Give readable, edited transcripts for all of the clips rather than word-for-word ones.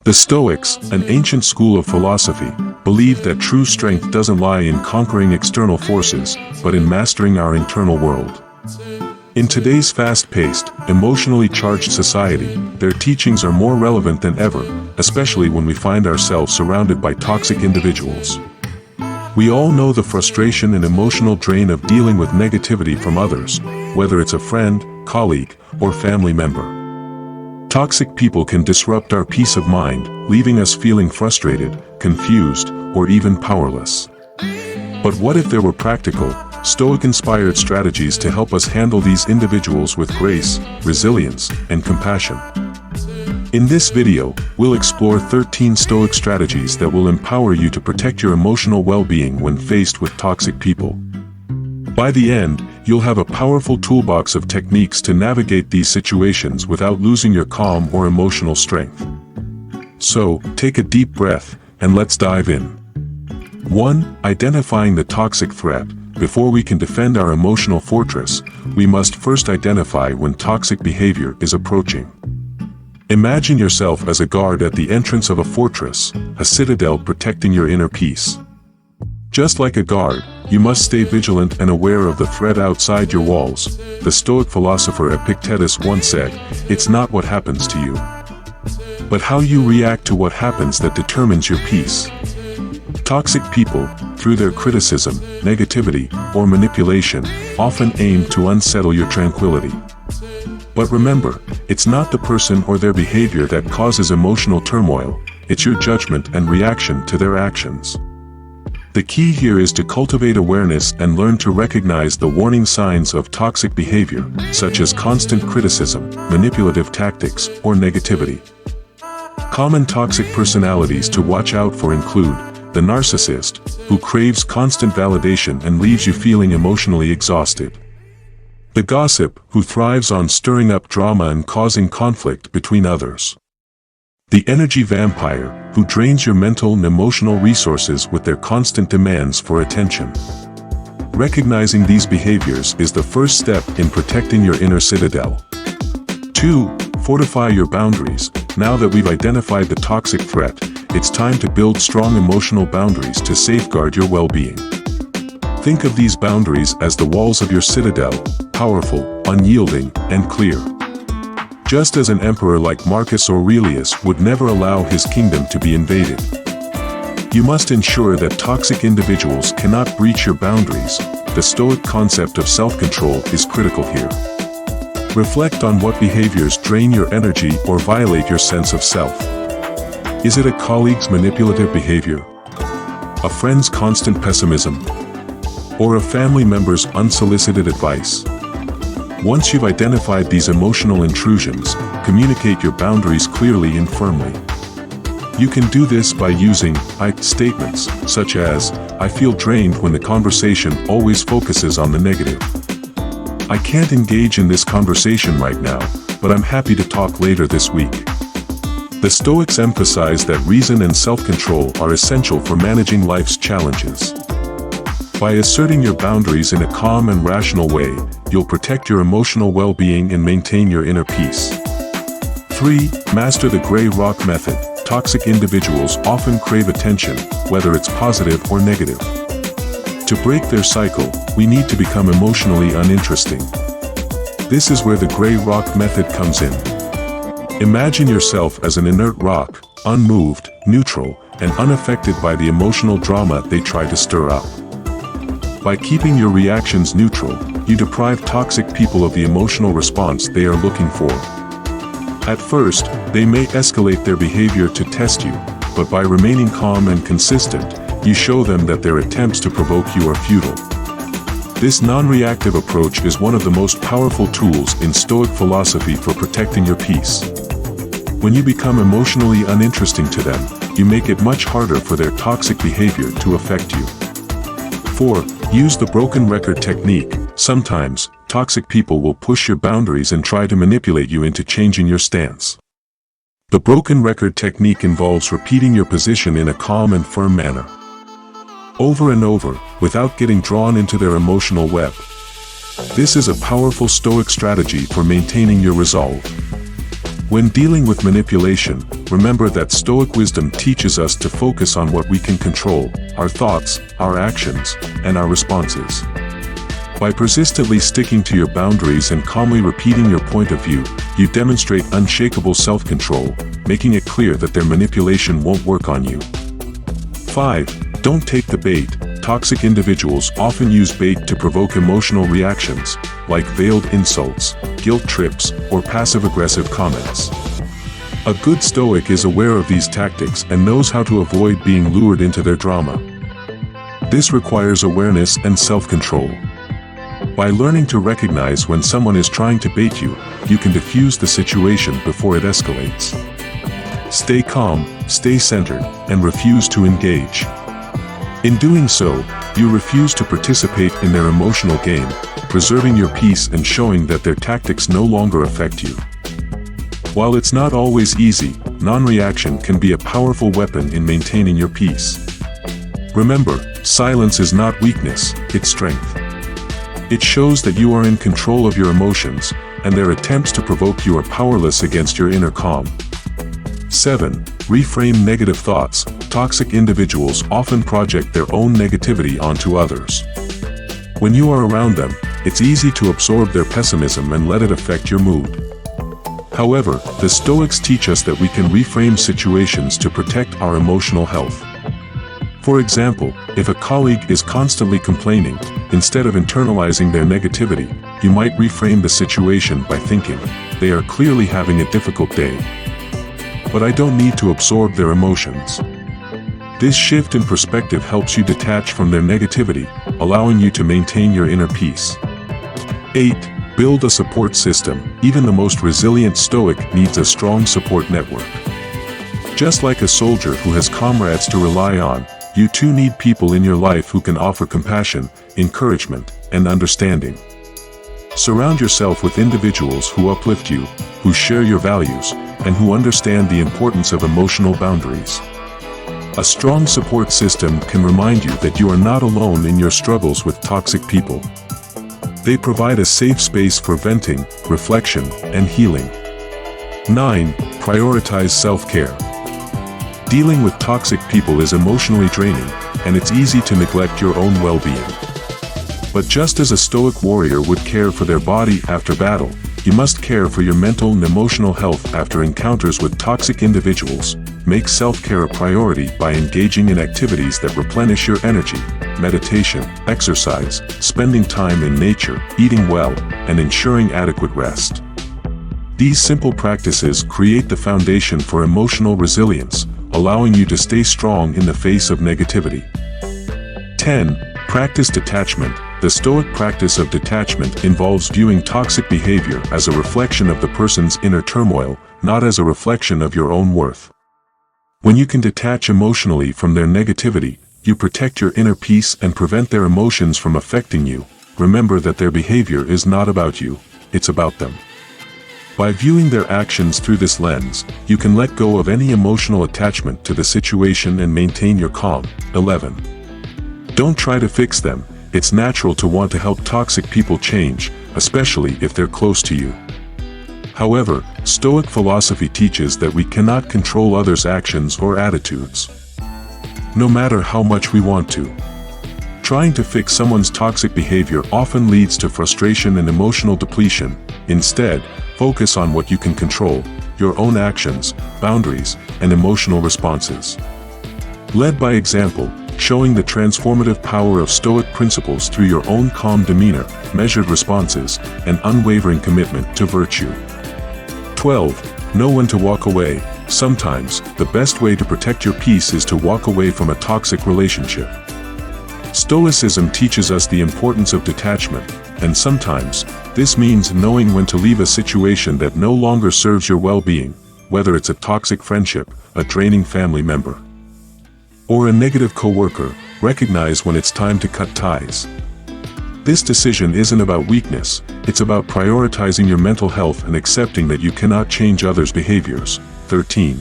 The Stoics, an ancient school of philosophy, believed that true strength doesn't lie in conquering external forces, but in mastering our internal world. In today's fast-paced, emotionally charged society, their teachings are more relevant than ever, especially when we find ourselves surrounded by toxic individuals. We all know the frustration and emotional drain of dealing with negativity from others, whether it's a friend, colleague, or family member. Toxic people can disrupt our peace of mind, leaving us feeling frustrated, confused, or even powerless. But what if there were practical, Stoic-inspired strategies to help us handle these individuals with grace, resilience, and compassion? In this video, we'll explore 13 Stoic strategies that will empower you to protect your emotional well-being when faced with toxic people. By the end, you'll have a powerful toolbox of techniques to navigate these situations without losing your calm or emotional strength. So, take a deep breath, and let's dive in. 1. Identifying the toxic threat. Before we can defend our emotional fortress, we must first identify when toxic behavior is approaching. Imagine yourself as a guard at the entrance of a fortress, a citadel protecting your inner peace. Just like a guard, you must stay vigilant and aware of the threat outside your walls. The Stoic philosopher Epictetus once said, "It's not what happens to you, but how you react to what happens that determines your peace." Toxic people, through their criticism, negativity, or manipulation, often aim to unsettle your tranquility. But remember, it's not the person or their behavior that causes emotional turmoil, it's your judgment and reaction to their actions. The key here is to cultivate awareness and learn to recognize the warning signs of toxic behavior, such as constant criticism, manipulative tactics, or negativity. Common toxic personalities to watch out for include the narcissist, who craves constant validation and leaves you feeling emotionally exhausted. The gossip, who thrives on stirring up drama and causing conflict between others. The energy vampire, who drains your mental and emotional resources with their constant demands for attention. Recognizing these behaviors is the first step in protecting your inner citadel. 2. Fortify your boundaries. Now that we've identified the toxic threat, it's time to build strong emotional boundaries to safeguard your well-being. Think of these boundaries as the walls of your citadel, powerful, unyielding, and clear. Just as an emperor like Marcus Aurelius would never allow his kingdom to be invaded. You must ensure that toxic individuals cannot breach your boundaries. The Stoic concept of self-control is critical here. Reflect on what behaviors drain your energy or violate your sense of self. Is it a colleague's manipulative behavior? A friend's constant pessimism? Or a family member's unsolicited advice? Once you've identified these emotional intrusions, communicate your boundaries clearly and firmly. You can do this by using I statements, such as, "I feel drained when the conversation always focuses on the negative." "I can't engage in this conversation right now, but I'm happy to talk later this week." The Stoics emphasize that reason and self-control are essential for managing life's challenges. By asserting your boundaries in a calm and rational way, you'll protect your emotional well-being and maintain your inner peace. 3. Master the gray rock method. Toxic individuals often crave attention, whether it's positive or negative. To break their cycle, we need to become emotionally uninteresting. This is where the gray rock method comes in. Imagine yourself as an inert rock, unmoved, neutral, and unaffected by the emotional drama they try to stir up. By keeping your reactions neutral, you deprive toxic people of the emotional response they are looking for. At first, they may escalate their behavior to test you, but by remaining calm and consistent, you show them that their attempts to provoke you are futile. This non-reactive approach is one of the most powerful tools in Stoic philosophy for protecting your peace. When you become emotionally uninteresting to them, you make it much harder for their toxic behavior to affect you. 4. Use the broken record technique. Sometimes, toxic people will push your boundaries and try to manipulate you into changing your stance. The broken record technique involves repeating your position in a calm and firm manner, over and over, without getting drawn into their emotional web. This is a powerful Stoic strategy for maintaining your resolve. When dealing with manipulation, remember that Stoic wisdom teaches us to focus on what we can control: our thoughts, our actions, and our responses. By persistently sticking to your boundaries and calmly repeating your point of view, you demonstrate unshakable self-control, making it clear that their manipulation won't work on you. 5. Don't take the bait. Toxic individuals often use bait to provoke emotional reactions, like veiled insults, guilt trips, or passive-aggressive comments. A good Stoic is aware of these tactics and knows how to avoid being lured into their drama. This requires awareness and self-control. By learning to recognize when someone is trying to bait you, you can diffuse the situation before it escalates. Stay calm, stay centered, and refuse to engage. In doing so, you refuse to participate in their emotional game, preserving your peace and showing that their tactics no longer affect you. While it's not always easy, non-reaction can be a powerful weapon in maintaining your peace. Remember, silence is not weakness, it's strength. It shows that you are in control of your emotions, and their attempts to provoke you are powerless against your inner calm. 7. Reframe negative thoughts. Toxic individuals often project their own negativity onto others. When you are around them, it's easy to absorb their pessimism and let it affect your mood. However, the Stoics teach us that we can reframe situations to protect our emotional health. For example, if a colleague is constantly complaining, instead of internalizing their negativity, you might reframe the situation by thinking, "They are clearly having a difficult day. But I don't need to absorb their emotions." This shift in perspective helps you detach from their negativity, allowing you to maintain your inner peace. 8. Build a support system. Even the most resilient Stoic needs a strong support network. Just like a soldier who has comrades to rely on, you too need people in your life who can offer compassion, encouragement, and understanding. Surround yourself with individuals who uplift you, who share your values, and who understand the importance of emotional boundaries. A strong support system can remind you that you are not alone in your struggles with toxic people. They provide a safe space for venting, reflection, and healing. 9. Prioritize self-care. Dealing with toxic people is emotionally draining, and it's easy to neglect your own well-being. But just as a Stoic warrior would care for their body after battle, you must care for your mental and emotional health after encounters with toxic individuals. Make self-care a priority by engaging in activities that replenish your energy: meditation, exercise, spending time in nature, eating well, and ensuring adequate rest. These simple practices create the foundation for emotional resilience, allowing you to stay strong in the face of negativity. 10. Practice detachment. The Stoic practice of detachment involves viewing toxic behavior as a reflection of the person's inner turmoil, not as a reflection of your own worth. When you can detach emotionally from their negativity, you protect your inner peace and prevent their emotions from affecting you. Remember that their behavior is not about you, it's about them. By viewing their actions through this lens, you can let go of any emotional attachment to the situation and maintain your calm. 11. Don't try to fix them. It's natural to want to help toxic people change, especially if they're close to you. However, Stoic philosophy teaches that we cannot control others' actions or attitudes, no matter how much we want to. Trying to fix someone's toxic behavior often leads to frustration and emotional depletion. Instead, focus on what you can control: your own actions, boundaries, and emotional responses. Led by example, showing the transformative power of Stoic principles through your own calm demeanor, measured responses, and unwavering commitment to virtue. 12. Know when to walk away. Sometimes, the best way to protect your peace is to walk away from a toxic relationship. Stoicism teaches us the importance of detachment, and sometimes, this means knowing when to leave a situation that no longer serves your well-being, whether it's a toxic friendship, a draining family member, or a negative coworker. Recognize when it's time to cut ties. This decision isn't about weakness, it's about prioritizing your mental health and accepting that you cannot change others' behaviors. 13.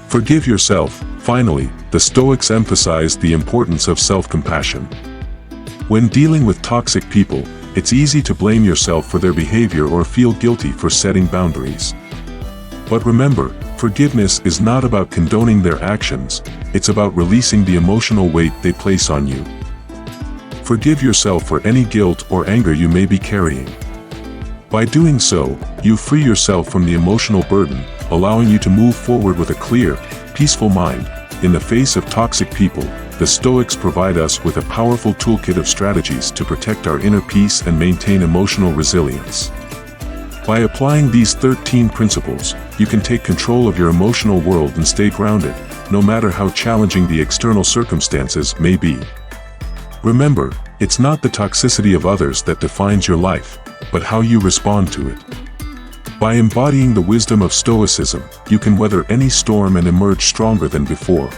Forgive yourself. Finally, the Stoics emphasize the importance of self-compassion. When dealing with toxic people, it's easy to blame yourself for their behavior or feel guilty for setting boundaries. But remember, forgiveness is not about condoning their actions, it's about releasing the emotional weight they place on you. Forgive yourself for any guilt or anger you may be carrying. By doing so, you free yourself from the emotional burden, allowing you to move forward with a clear, peaceful mind. In the face of toxic people, the Stoics provide us with a powerful toolkit of strategies to protect our inner peace and maintain emotional resilience. By applying these 13 principles, you can take control of your emotional world and stay grounded, no matter how challenging the external circumstances may be. Remember, it's not the toxicity of others that defines your life, but how you respond to it. By embodying the wisdom of Stoicism, you can weather any storm and emerge stronger than before.